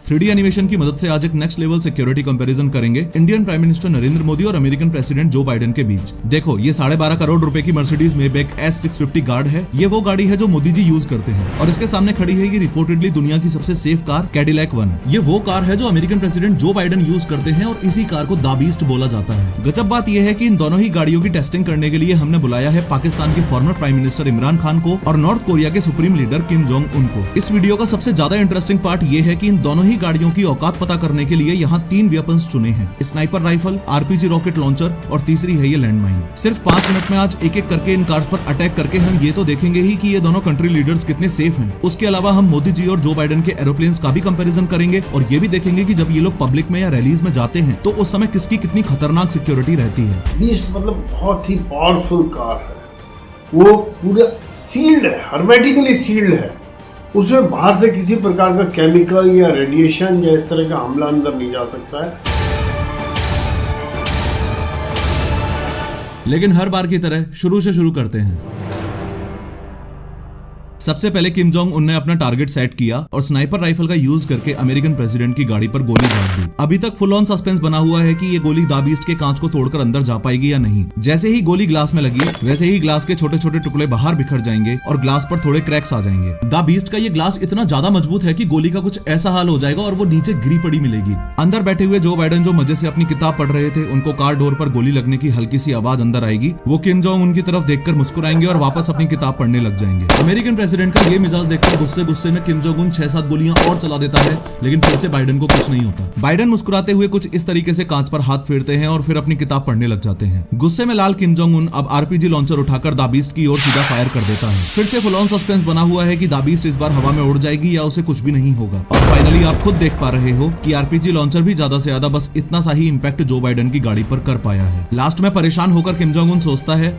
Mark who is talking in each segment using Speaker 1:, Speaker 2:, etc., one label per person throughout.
Speaker 1: 3D animation की मदद से आज एक नेक्स्ट लेवल सिक्योरिटी कंपैरिजन करेंगे Indian prime minister Narendra Modi और अमेरिकन प्रेसिडेंट जो बाइडेन के बीच। देखो, ये 12.5 करोड़ रुपए की मर्सिडीज मेबैक S650 गार्ड है। ये वो गाड़ी है जो मोदी जी यूज करते हैं और इसके सामने खड़ी है ये रिपोर्टेडली दुनिया की सबसे सेफ कार कैडिलैक 1। ये वो कार है जो American president Joe Biden use करते हैं और इसी कार को द बीस्ट बोला जाता है। गजब बात यह है कि इन दोनों ही गाड़ियों की टेस्टिंग करने के लिए हमने बुलाया है पाकिस्तान के farmer prime minister Imran Khan को और नॉर्थ कोरिया के supreme leader Kim Jong Un को। इस वीडियो का सबसे ज्यादा इंटरेस्टिंग पार्ट ये है कि इन दोनों ही गाड़ियों की औकात पता करने के लिए यहाँ 3 वेपन्स चुने हैं, sniper rifle, RPG rocket launcher और तीसरी है ये लैंडमाइन। सिर्फ 5 मिनट में आज एक एक करके इन कार्स पर अटैक करके हम ये तो देखेंगे ही कि ये दोनों कंट्री लीडर्स कितने सेफ हैं। उसके अलावा हम मोदी जी और जो बाइडेन के एरोप्लेन्स का भी कंपैरिजन करेंगे और ये भी देखेंगे कि जब ये लोग पब्लिक में या रैलीज में जाते हैं तो उस समय किसकी कितनी खतरनाक सिक्योरिटी रहती है।
Speaker 2: बीस्ट मतलब बहुत ही पावरफुल कार है, वो पूरा सील्ड है, हर्मेटिकली सील्ड है। उसमें बाहर से किसी प्रकार का केमिकल या रेडिएशन या इस तरह का हमला अंदर नहीं जा सकता है।
Speaker 1: लेकिन हर बार की तरह शुरू से शुरू करते हैं। सबसे पहले किम जोंग उन ने अपना टारगेट सेट किया और स्नाइपर राइफल का यूज करके अमेरिकन प्रेसिडेंट की गाड़ी पर गोली दाग दी। अभी तक फुल ऑन सस्पेंस बना हुआ है कि ये गोली द बीस्ट के कांच को तोड़कर अंदर जा पाएगी या नहीं। जैसे ही गोली ग्लास में लगी वैसे ही ग्लास के छोटे छोटे टुकड़े बाहर बिखर जाएंगे और ग्लास पर थोड़े क्रैक्स आ जाएंगे। द बीस्ट का ये ग्लास इतना ज्यादा मजबूत है कि गोली का कुछ ऐसा हाल हो जाएगा और वो नीचे गिरी पड़ी मिलेगी। अंदर बैठे हुए जो बाइडेन जो मजे से अपनी किताब पढ़ रहे थे, उनको कार डोर पर गोली लगने की हल्की सी आवाज अंदर आएगी। वो किम जोंग उनकी तरफ देखकर मुस्कुराएंगे और वापस अपनी किताब पढ़ने लग जाएंगे। अमेरिकन प्रेसिडेंट का ये मिजाज देखकर गुस्से में किम जोंग उन 6-7 गोलियां और चला देता है, लेकिन फिर से बाइडेन को कुछ नहीं होता। बाइडेन मुस्कुराते हुए कुछ इस तरीके से कांच पर हाथ फेरते हैं और फिर अपनी किताब पढ़ने लग जाते हैं। गुस्से में लाल किम जोंग उन अब RPG लॉन्चर उठाकर द बीस्ट की ओर सीधा फायर कर देता है। फिर से फुल ऑन सस्पेंस बना हुआ है कि द बीस्ट इस बार हवा में उड़ जाएगी या उसे कुछ भी नहीं होगा। और फाइनली आप खुद देख पा रहे हो कि RPG लॉन्चर भी ज्यादा से ज्यादा बस इतना सा ही इंपैक्ट जो बाइडेन की गाड़ी पर कर पाया है। लास्ट में परेशान होकर किम जोंग उन सोचता है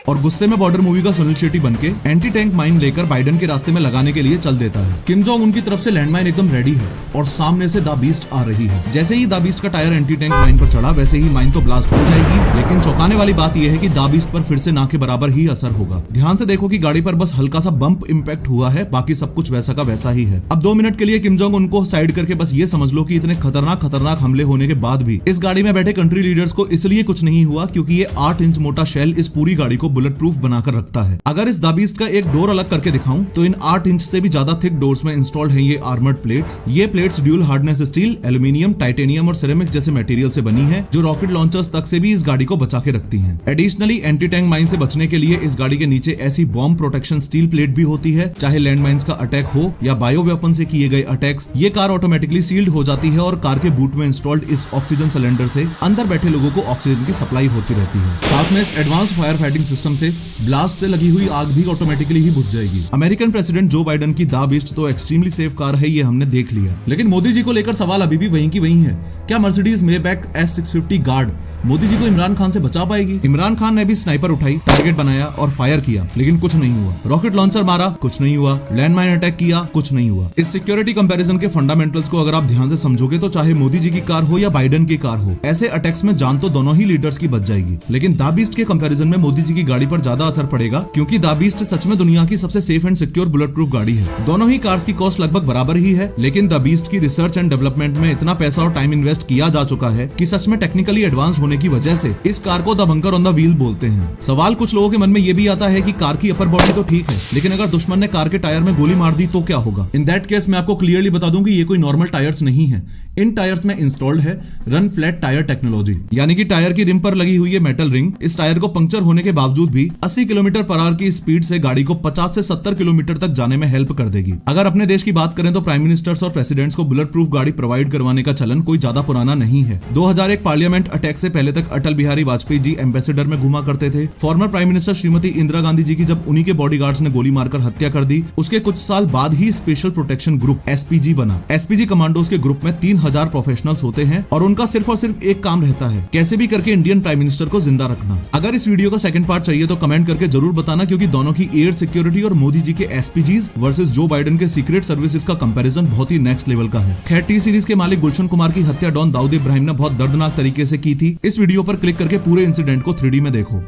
Speaker 1: और गुस्से में बॉर्डर मूवी का सुनील शेट्टी बनके एंटी टैंक माइन लेकर बाइडेन के रास्ते में लगाने के लिए चल देता है। किम जोंग उनकी तरफ से लैंडमाइन एकदम रेडी है और सामने से द बीस्ट आ रही है। जैसे ही द बीस्ट का टायर एंटी टैंक माइन पर चढ़ा वैसे ही माइन तो ब्लास्ट हो जाएगी, लेकिन चौंकाने वाली बात यह है कि द बीस्ट पर फिर से ना के बराबर ही असर होगा। ध्यान से देखो कि गाड़ी पर बस हल्का सा बम्प इम्पैक्ट हुआ है, बाकी सब कुछ वैसा का वैसा ही है। अब 2 मिनट के लिए किम जोंग उनको साइड करके बस ये समझ लो कि इतने खतरनाक हमले होने के बाद भी इस गाड़ी में बैठे कंट्री लीडर्स को इसलिए कुछ नहीं हुआ क्योंकि ये 8 इंच मोटा शेल इस पूरी गाड़ी को बुलेट प्रूफ बनाकर रखता है। अगर इस द बीस्ट का एक डोर अलग करके दिखाऊं तो इन 8 इंच से भी ज्यादा थिक डोर्स में इंस्टॉल्ड हैं ये आर्मर्ड प्लेट्स। ये plates dual hardness steel, aluminium, titanium और सिरेमिक जैसे मटेरियल से बनी है जो रॉकेट लॉन्चर्स तक से भी इस गाड़ी को बचा के रखती हैं। एडिशनली एंटी टैंक माइन से बचने के लिए इस गाड़ी के नीचे ऐसी बॉम्ब प्रोटेक्शन स्टील प्लेट भी होती है, चाहे लैंड माइंस का अटैक हो या बायो वेपन से किए गए अटैक्स, ये कार ऑटोमेटिकली सील्ड हो जाती है और कार के बूट में इंस्टॉल्ड इस ऑक्सीजन सिलेंडर से अंदर बैठे लोगों को ऑक्सीजन की सप्लाई होती रहती है। साथ में इस एडवांस्ड फायर फाइटिंग सिस्टम से ब्लास्ट से लगी हुई आग भी ऑटोमेटिकली ही बुझ जाएगी। अमेरिकन प्रेसिडेंट जो बाइडेन की द बीस्ट तो एक्सट्रीमली सेफ कार है, ये हमने देख लिया, लेकिन मोदी जी को लेकर सवाल अभी भी वहीं की वहीं है। क्या Mercedes Maybach S650 guard Modi ji को इमरान खान से बचा पाएगी? इमरान खान ने भी स्नाइपर उठाई, टारगेट बनाया और फायर किया, लेकिन कुछ नहीं हुआ। रॉकेट लॉन्चर मारा, कुछ नहीं हुआ। लैंडमाइन अटैक किया, कुछ नहीं हुआ। इस सिक्योरिटी कंपैरिजन के फंडामेंटल्स को अगर आप ध्यान से समझोगे तो चाहे मोदी जी की कार हो या बाइडेन की कार हो, ऐसे अटैक्स में जान तो दोनों ही लीडर्स की बच जाएगी। लेकिन द बीस्ट के कंपैरिजन में मोदी जी की गाड़ी पर ज्यादा असर पड़ेगा क्योंकि द बीस्ट सच में दुनिया की सबसे safe and secure bullet proof गाड़ी है। दोनों ही कार्स की कॉस्ट लगभग बराबर ही है, लेकिन द बीस्ट की रिसर्च एंड डेवलपमेंट में इतना पैसा और टाइम इन्वेस्ट किया जा चुका है कि सच में टेक्निकली एडवांस होने की वजह से इस कार को the bunker on the wheel बोलते हैं। सवाल कुछ लोगों के मन में ये भी आता है कि कार की अपर बॉडी तो ठीक है, लेकिन अगर दुश्मन ने कार के टायर में गोली मार दी तो क्या होगा? इन दैट केस मैं आपको क्लियरली बता दूं कि ये कोई नॉर्मल टायर्स नहीं है। इन टायर्स में इंस्टॉल्ड है रन फ्लैट टायर टेक्नोलॉजी, यानी कि टायर की रिम पर लगी हुई है मेटल रिंग इस टायर को पंक्चर होने के बावजूद भी 80 किलोमीटर पर आवर की स्पीड से गाड़ी को 50 से 70 किलोमीटर तक जाने में हेल्प कर देगी। अगर अपने देश की बात करें तो प्राइम मिनिस्टर्स और प्रेसिडेंट्स को बुलेट प्रूफ गाड़ी प्रोवाइड करवाने का चलन कोई ज्यादा पुराना नहीं है। 2001 पार्लियामेंट अटैक से पहले तक अटल बिहारी वाजपेयी जी एम्बेसडर में घुमा करते थे। Former prime minister Shrimati Indira Gandhi ji की जब उन्हीं के बॉडीगार्ड्स ने गोली मारकर हत्या कर दी, उसके कुछ साल बाद ही स्पेशल प्रोटेक्शन ग्रुप SPG बना। SPG कमांडोज के ग्रुप में 3000 प्रोफेशनल्स होते हैं और उनका सिर्फ और सिर्फ एक काम रहता है, कैसे भी करके इंडियन प्राइम मिनिस्टर को जिंदा रखना। अगर इस वीडियो का सेकंड पार्ट चाहिए तो कमेंट करके जरूर बताना, क्योंकि दोनों की एयर सिक्योरिटी और मोदी जी के SPGs वर्सेस जो बाइडेन के सीक्रेट सर्विसेज का कंपैरिजन बहुत ही नेक्स्ट लेवल का है। खैर, T सीरीज के मालिक गुलशन कुमार की हत्या डॉन दाऊद इब्राहिम ने बहुत दर्दनाक तरीके से की थी। इस वीडियो पर क्लिक करके पूरे इंसिडेंट को 3D में देखो।